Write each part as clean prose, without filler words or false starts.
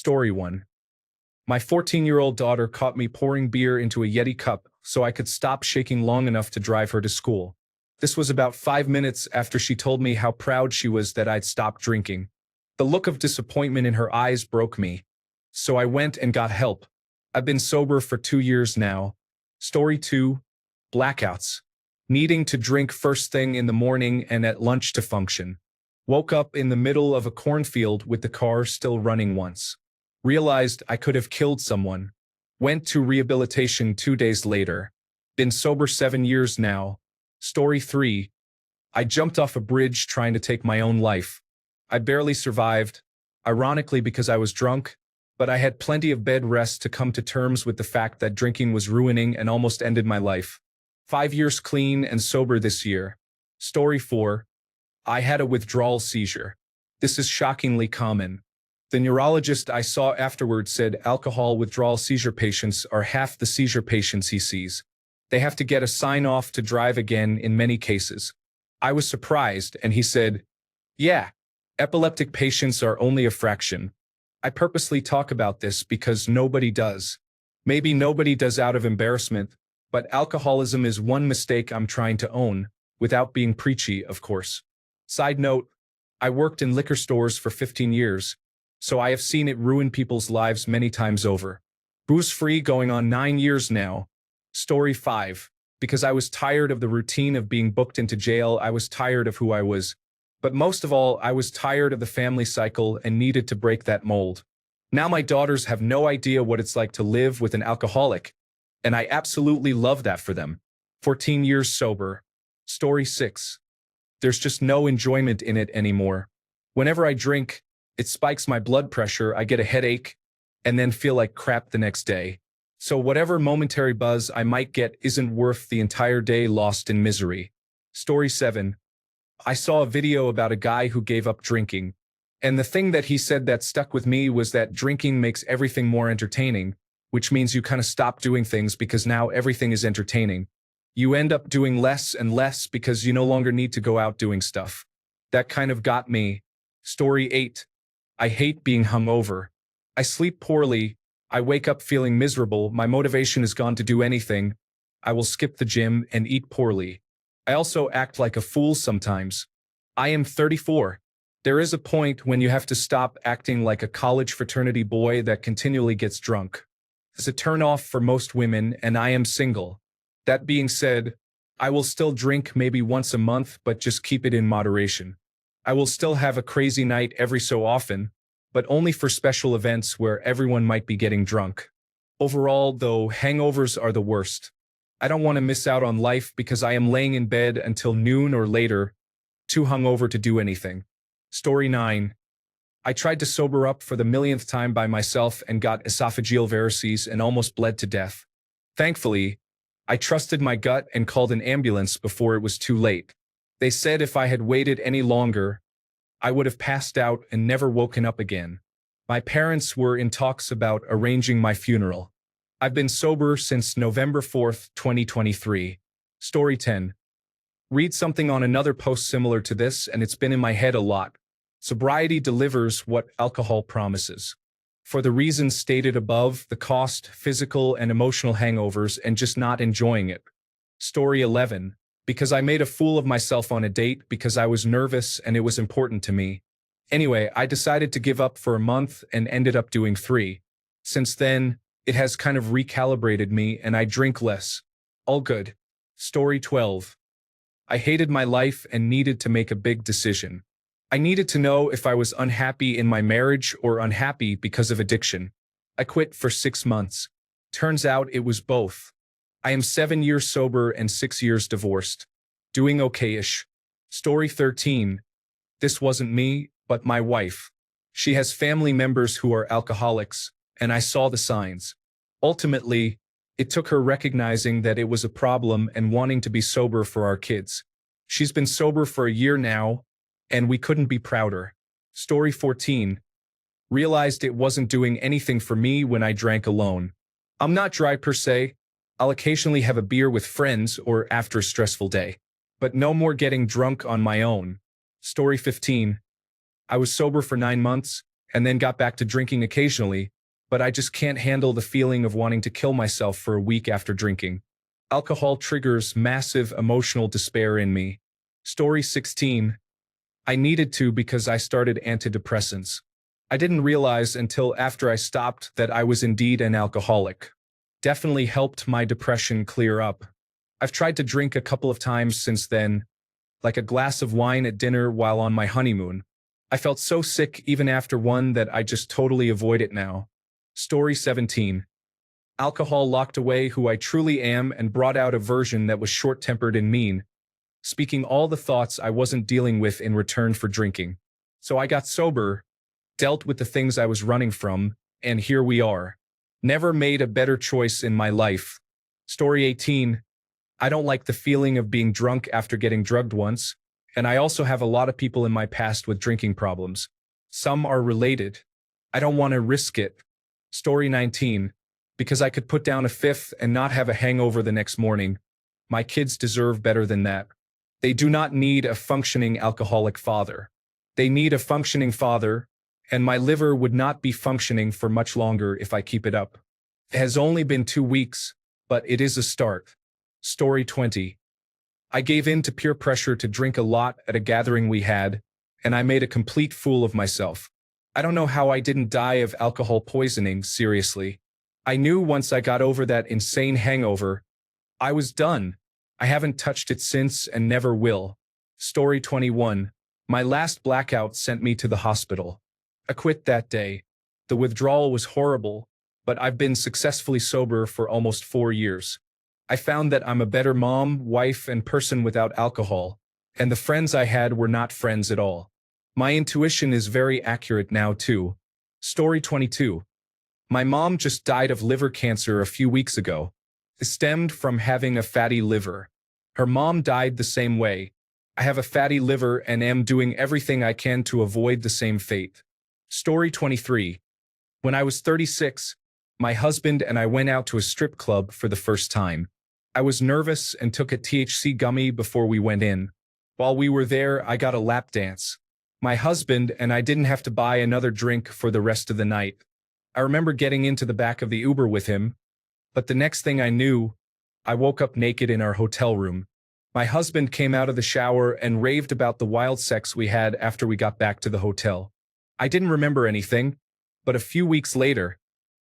Story 1. My 14-year-old daughter caught me pouring beer into a Yeti cup so I could stop shaking long enough to drive her to school. This was about 5 minutes after she told me how proud she was that I'd stopped drinking. The look of disappointment in her eyes broke me. So I went and got help. I've been sober for 2 years now. Story 2. Blackouts. Needing to drink first thing in the morning and at lunch to function. Woke up in the middle of a cornfield with the car still running once. Realized I could have killed someone. Went to rehabilitation 2 days later. Been sober 7 years now. Story 3. I jumped off a bridge trying to take my own life. I barely survived, ironically because I was drunk, but I had plenty of bed rest to come to terms with the fact that drinking was ruining and almost ended my life. 5 years clean and sober this year. Story 4. I had a withdrawal seizure. This is shockingly common. The neurologist I saw afterward said alcohol withdrawal seizure patients are half the seizure patients he sees. They have to get a sign-off to drive again in many cases. I was surprised, and he said, "Yeah, epileptic patients are only a fraction." I purposely talk about this because nobody does. Maybe nobody does out of embarrassment, but alcoholism is one mistake I'm trying to own, without being preachy, of course. Side note, I worked in liquor stores for 15 years, so I have seen it ruin people's lives many times over. Booze-free going on 9 years now. Story 5. Because I was tired of the routine of being booked into jail, I was tired of who I was. But most of all, I was tired of the family cycle and needed to break that mold. Now my daughters have no idea what it's like to live with an alcoholic, and I absolutely love that for them. 14 years sober. Story 6. There's just no enjoyment in it anymore. Whenever I drink, it spikes my blood pressure, I get a headache, and then feel like crap the next day. So whatever momentary buzz I might get isn't worth the entire day lost in misery. Story 7. I saw a video about a guy who gave up drinking, and the thing that he said that stuck with me was that drinking makes everything more entertaining, which means you kind of stop doing things because now everything is entertaining. You end up doing less and less because you no longer need to go out doing stuff. That kind of got me. Story 8. I hate being hungover. I sleep poorly. I wake up feeling miserable. My motivation is gone to do anything. I will skip the gym and eat poorly. I also act like a fool sometimes. I am 34. There is a point when you have to stop acting like a college fraternity boy that continually gets drunk. It's a turn-off for most women, and I am single. That being said, I will still drink maybe once a month, but just keep it in moderation. I will still have a crazy night every so often, but only for special events where everyone might be getting drunk. Overall, though, hangovers are the worst. I don't want to miss out on life because I am laying in bed until noon or later, too hungover to do anything. Story 9. I tried to sober up for the millionth time by myself and got esophageal varices and almost bled to death. Thankfully, I trusted my gut and called an ambulance before it was too late. They said if I had waited any longer, I would have passed out and never woken up again. My parents were in talks about arranging my funeral. I've been sober since November 4th, 2023. Story 10. Read something on another post similar to this, and it's been in my head a lot. Sobriety delivers what alcohol promises. For the reasons stated above, the cost, physical and emotional hangovers, and just not enjoying it. Story 11. Because I made a fool of myself on a date because I was nervous and it was important to me. Anyway, I decided to give up for a month and ended up doing 3. Since then, it has kind of recalibrated me and I drink less. All good. Story 12. I hated my life and needed to make a big decision. I needed to know if I was unhappy in my marriage or unhappy because of addiction. I quit for 6 months. Turns out it was both. I am 7 years sober and 6 years divorced. Doing okay-ish. Story 13. This wasn't me, but my wife. She has family members who are alcoholics, and I saw the signs. Ultimately, it took her recognizing that it was a problem and wanting to be sober for our kids. She's been sober for a year now, and we couldn't be prouder. Story 14. Realized it wasn't doing anything for me when I drank alone. I'm not dry per se. I'll occasionally have a beer with friends or after a stressful day. But no more getting drunk on my own. Story 15. I was sober for 9 months, and then got back to drinking occasionally, but I just can't handle the feeling of wanting to kill myself for a week after drinking. Alcohol triggers massive emotional despair in me. Story 16. I needed to because I started antidepressants. I didn't realize until after I stopped that I was indeed an alcoholic. Definitely helped my depression clear up. I've tried to drink a couple of times since then, like a glass of wine at dinner while on my honeymoon. I felt so sick even after one that I just totally avoid it now. Story 17. Alcohol locked away who I truly am and brought out a version that was short-tempered and mean, speaking all the thoughts I wasn't dealing with in return for drinking. So I got sober, dealt with the things I was running from, and here we are. Never made a better choice in my life. Story 18. I don't like the feeling of being drunk after getting drugged once, and I also have a lot of people in my past with drinking problems. Some are related. I don't want to risk it. Story 19. Because I could put down a fifth and not have a hangover the next morning. My kids deserve better than that. They do not need a functioning alcoholic father. They need a functioning father, and my liver would not be functioning for much longer if I keep it up. It has only been 2 weeks, but it is a start. Story 20. I gave in to peer pressure to drink a lot at a gathering we had, and I made a complete fool of myself. I don't know how I didn't die of alcohol poisoning, seriously. I knew once I got over that insane hangover, I was done. I haven't touched it since and never will. Story 21. My last blackout sent me to the hospital. I quit that day. The withdrawal was horrible, but I've been successfully sober for almost 4 years. I found that I'm a better mom, wife, and person without alcohol, and the friends I had were not friends at all. My intuition is very accurate now too. Story 22. My mom just died of liver cancer a few weeks ago. It stemmed from having a fatty liver. Her mom died the same way. I have a fatty liver and am doing everything I can to avoid the same fate. Story 23. When I was 36, my husband and I went out to a strip club for the first time. I was nervous and took a THC gummy before we went in. While we were there, I got a lap dance. My husband and I didn't have to buy another drink for the rest of the night. I remember getting into the back of the Uber with him, but the next thing I knew, I woke up naked in our hotel room. My husband came out of the shower and raved about the wild sex we had after we got back to the hotel. I didn't remember anything, but a few weeks later,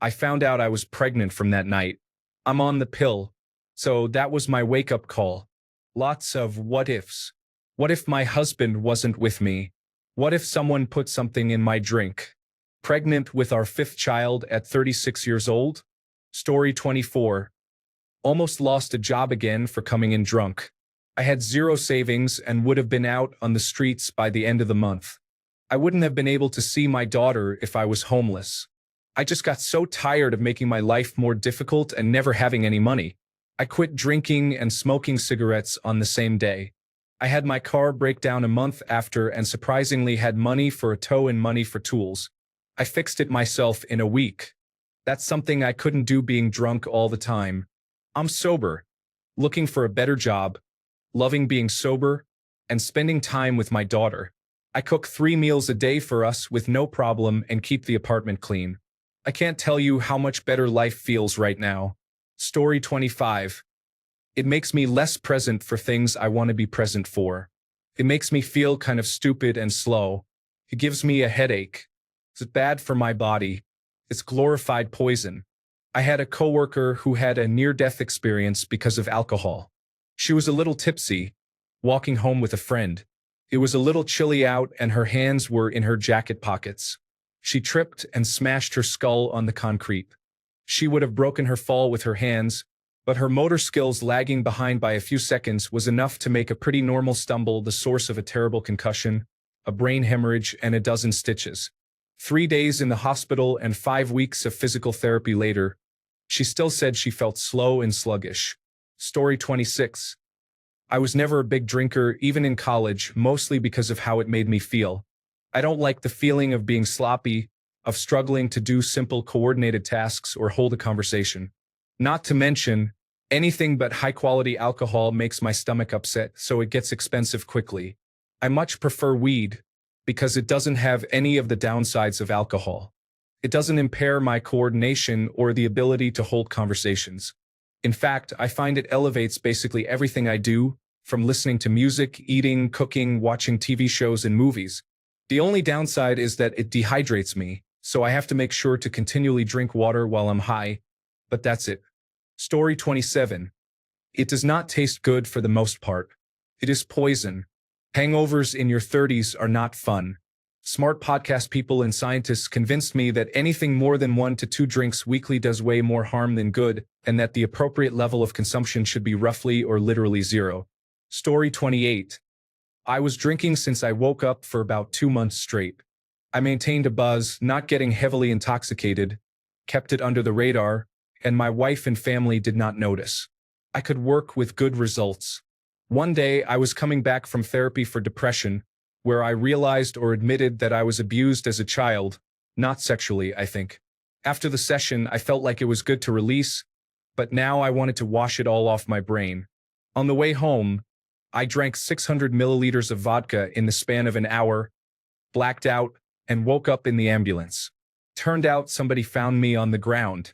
I found out I was pregnant from that night. I'm on the pill, so that was my wake-up call. Lots of what ifs. What if my husband wasn't with me? What if someone put something in my drink? Pregnant with our 5th child at 36 years old? Story 24. Almost lost a job again for coming in drunk. I had 0 savings and would have been out on the streets by the end of the month. I wouldn't have been able to see my daughter if I was homeless. I just got so tired of making my life more difficult and never having any money. I quit drinking and smoking cigarettes on the same day. I had my car break down a month after and surprisingly had money for a tow and money for tools. I fixed it myself in a week. That's something I couldn't do being drunk all the time. I'm sober, looking for a better job, loving being sober, and spending time with my daughter. I cook 3 meals a day for us with no problem and keep the apartment clean. I can't tell you how much better life feels right now. Story 25. It makes me less present for things I want to be present for. It makes me feel kind of stupid and slow. It gives me a headache. It's bad for my body. It's glorified poison. I had a coworker who had a near-death experience because of alcohol. She was a little tipsy, walking home with a friend. It was a little chilly out and her hands were in her jacket pockets. She tripped and smashed her skull on the concrete. She would have broken her fall with her hands, but her motor skills lagging behind by a few seconds was enough to make a pretty normal stumble the source of a terrible concussion, a brain hemorrhage, and a dozen stitches. 3 days in the hospital and 5 weeks of physical therapy later, she still said she felt slow and sluggish. Story 26. I was never a big drinker, even in college, mostly because of how it made me feel. I don't like the feeling of being sloppy, of struggling to do simple coordinated tasks or hold a conversation. Not to mention, anything but high-quality alcohol makes my stomach upset, so it gets expensive quickly. I much prefer weed, because it doesn't have any of the downsides of alcohol. It doesn't impair my coordination or the ability to hold conversations. In fact, I find it elevates basically everything I do, from listening to music, eating, cooking, watching TV shows and movies. The only downside is that it dehydrates me, so I have to make sure to continually drink water while I'm high, but that's it. Story 27. It does not taste good for the most part. It is poison. Hangovers in your 30s are not fun. Smart podcast people and scientists convinced me that anything more than 1 to 2 drinks weekly does way more harm than good, and that the appropriate level of consumption should be roughly or literally zero. Story 28. I was drinking since I woke up for about 2 months straight. I maintained a buzz, not getting heavily intoxicated, kept it under the radar, and my wife and family did not notice. I could work with good results. One day, I was coming back from therapy for depression, where I realized or admitted that I was abused as a child, not sexually, I think. After the session, I felt like it was good to release, but now I wanted to wash it all off my brain. On the way home, I drank 600 milliliters of vodka in the span of an hour, blacked out, and woke up in the ambulance. Turned out somebody found me on the ground.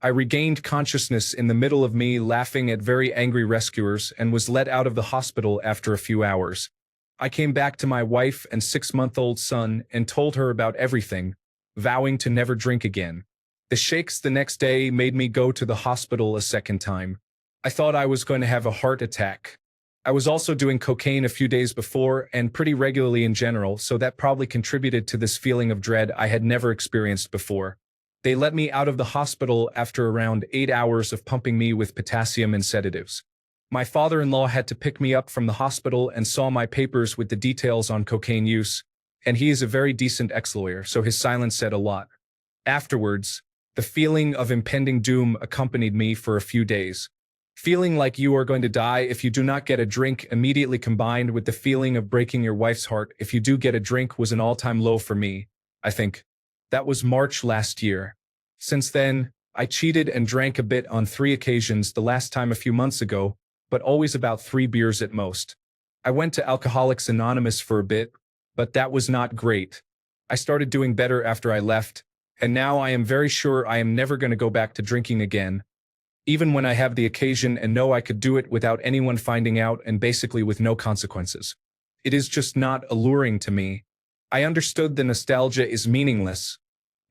I regained consciousness in the middle of me laughing at very angry rescuers and was let out of the hospital after a few hours. I came back to my wife and 6-month-old son and told her about everything, vowing to never drink again. The shakes the next day made me go to the hospital a second time. I thought I was going to have a heart attack. I was also doing cocaine a few days before and pretty regularly in general, so that probably contributed to this feeling of dread I had never experienced before. They let me out of the hospital after around 8 hours of pumping me with potassium and sedatives. My father-in-law had to pick me up from the hospital and saw my papers with the details on cocaine use, and he is a very decent ex-lawyer, so his silence said a lot. Afterwards, the feeling of impending doom accompanied me for a few days. Feeling like you are going to die if you do not get a drink immediately combined with the feeling of breaking your wife's heart if you do get a drink was an all-time low for me, I think. That was March last year. Since then, I cheated and drank a bit on 3 occasions, the last time a few months ago, but always about 3 beers at most. I went to Alcoholics Anonymous for a bit, but that was not great. I started doing better after I left, and now I am very sure I am never going to go back to drinking again, even when I have the occasion and know I could do it without anyone finding out and basically with no consequences. It is just not alluring to me. I understood the nostalgia is meaningless,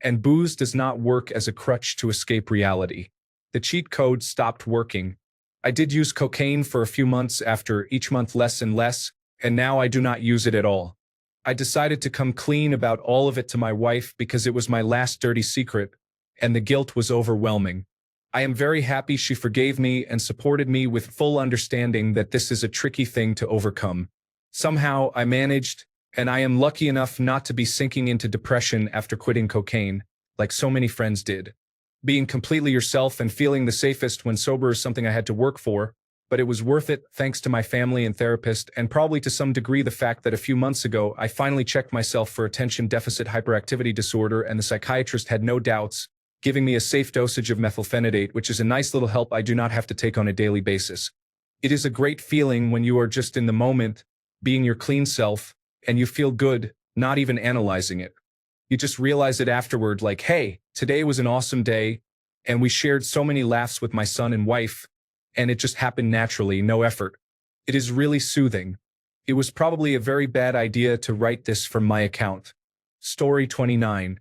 and booze does not work as a crutch to escape reality. The cheat code stopped working. I did use cocaine for a few months after each month less and less, and now I do not use it at all. I decided to come clean about all of it to my wife because it was my last dirty secret, and the guilt was overwhelming. I am very happy she forgave me and supported me with full understanding that this is a tricky thing to overcome. Somehow I managed, and I am lucky enough not to be sinking into depression after quitting cocaine, like so many friends did. Being completely yourself and feeling the safest when sober is something I had to work for, but it was worth it thanks to my family and therapist and probably to some degree the fact that a few months ago I finally checked myself for attention deficit hyperactivity disorder and the psychiatrist had no doubts, giving me a safe dosage of methylphenidate, which is a nice little help I do not have to take on a daily basis. It is a great feeling when you are just in the moment, being your clean self, and you feel good, not even analyzing it. You just realize it afterward like, hey, today was an awesome day, and we shared so many laughs with my son and wife, and it just happened naturally, no effort. It is really soothing. It was probably a very bad idea to write this from my account. Story 29.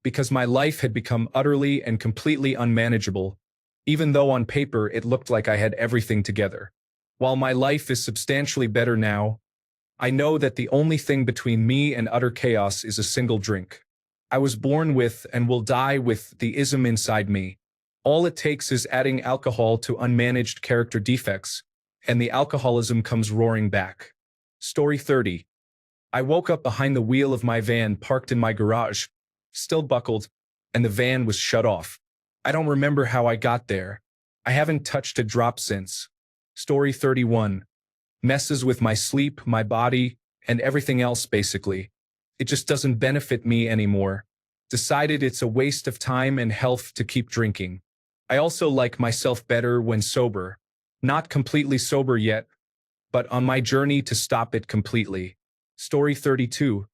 Because my life had become utterly and completely unmanageable, even though on paper it looked like I had everything together. While my life is substantially better now, I know that the only thing between me and utter chaos is a single drink. I was born with and will die with the ism inside me. All it takes is adding alcohol to unmanaged character defects, and the alcoholism comes roaring back. Story 30. I woke up behind the wheel of my van parked in my garage, still buckled, and the van was shut off. I don't remember how I got there. I haven't touched a drop since. Story 31. Messes with my sleep, my body, and everything else basically. It just doesn't benefit me anymore. Decided it's a waste of time and health to keep drinking. I also like myself better when sober. Not completely sober yet, but on my journey to stop it completely. Story 32.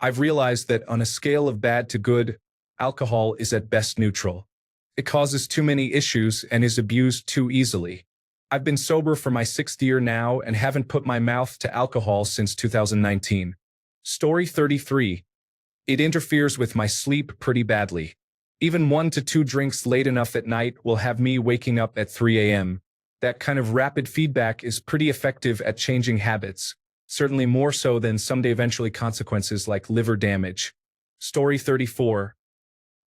I've realized that on a scale of bad to good, alcohol is at best neutral. It causes too many issues and is abused too easily. I've been sober for my 6th year now and haven't put my mouth to alcohol since 2019. Story 33. It interferes with my sleep pretty badly. Even 1 to 2 drinks late enough at night will have me waking up at 3 a.m. That kind of rapid feedback is pretty effective at changing habits, certainly more so than someday eventually consequences like liver damage. Story 34.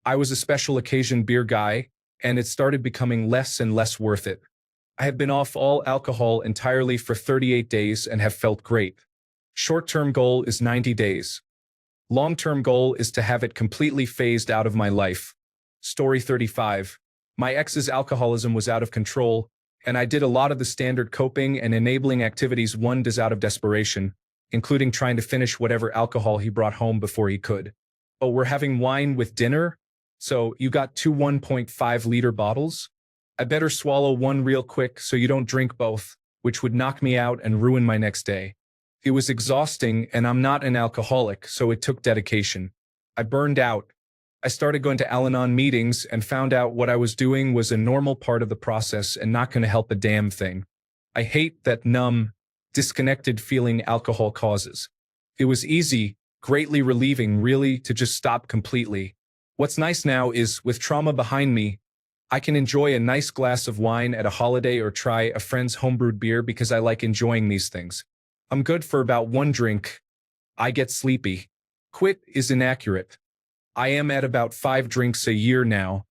I was a special occasion beer guy, and it started becoming less and less worth it. I have been off all alcohol entirely for 38 days and have felt great. Short-term goal is 90 days. Long-term goal is to have it completely phased out of my life. Story 35. My ex's alcoholism was out of control, and I did a lot of the standard coping and enabling activities one does out of desperation, including trying to finish whatever alcohol he brought home before he could. Oh, we're having wine with dinner? So you got 2 1.5-liter bottles? I better swallow one real quick so you don't drink both, which would knock me out and ruin my next day. It was exhausting, and I'm not an alcoholic, so it took dedication. I burned out. I started going to Al-Anon meetings and found out what I was doing was a normal part of the process and not going to help a damn thing. I hate that numb, disconnected feeling alcohol causes. It was easy, greatly relieving, really, to just stop completely. What's nice now is, with trauma behind me, I can enjoy a nice glass of wine at a holiday or try a friend's homebrewed beer because I like enjoying these things. I'm good for about 1 drink. I get sleepy. Quit is inaccurate. I am at about 5 drinks a year now,